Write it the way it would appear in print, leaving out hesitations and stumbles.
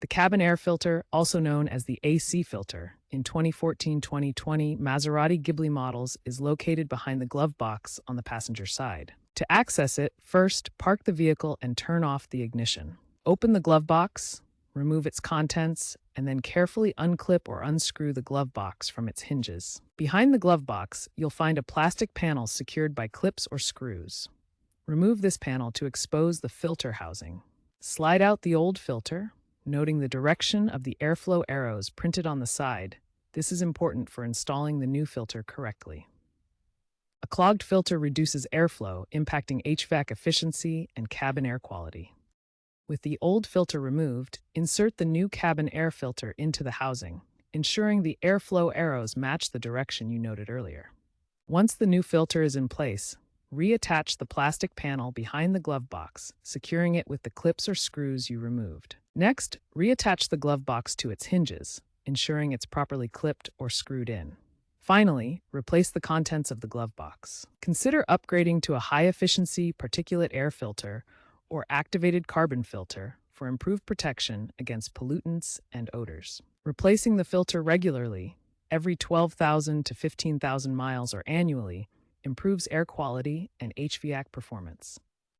The cabin air filter, also known as the AC filter, in 2014-2020 Maserati Ghibli models is located behind the glove box on the passenger side. To access it, first park the vehicle and turn off the ignition. Open the glove box, remove its contents, and then carefully unclip or unscrew the glove box from its hinges. Behind the glove box, you'll find a plastic panel secured by clips or screws. Remove this panel to expose the filter housing. Slide out the old filter, noting the direction of the airflow arrows printed on the side. This is important for installing the new filter correctly. A clogged filter reduces airflow, impacting HVAC efficiency and cabin air quality. With the old filter removed, insert the new cabin air filter into the housing, ensuring the airflow arrows match the direction you noted earlier. Once the new filter is in place, reattach the plastic panel behind the glove box, securing it with the clips or screws you removed. Next, reattach the glove box to its hinges, ensuring it's properly clipped or screwed in. Finally, replace the contents of the glove box. Consider upgrading to a high-efficiency particulate air filter or activated carbon filter for improved protection against pollutants and odors. Replacing the filter regularly, every 12,000 to 15,000 miles or annually, improves air quality and HVAC performance.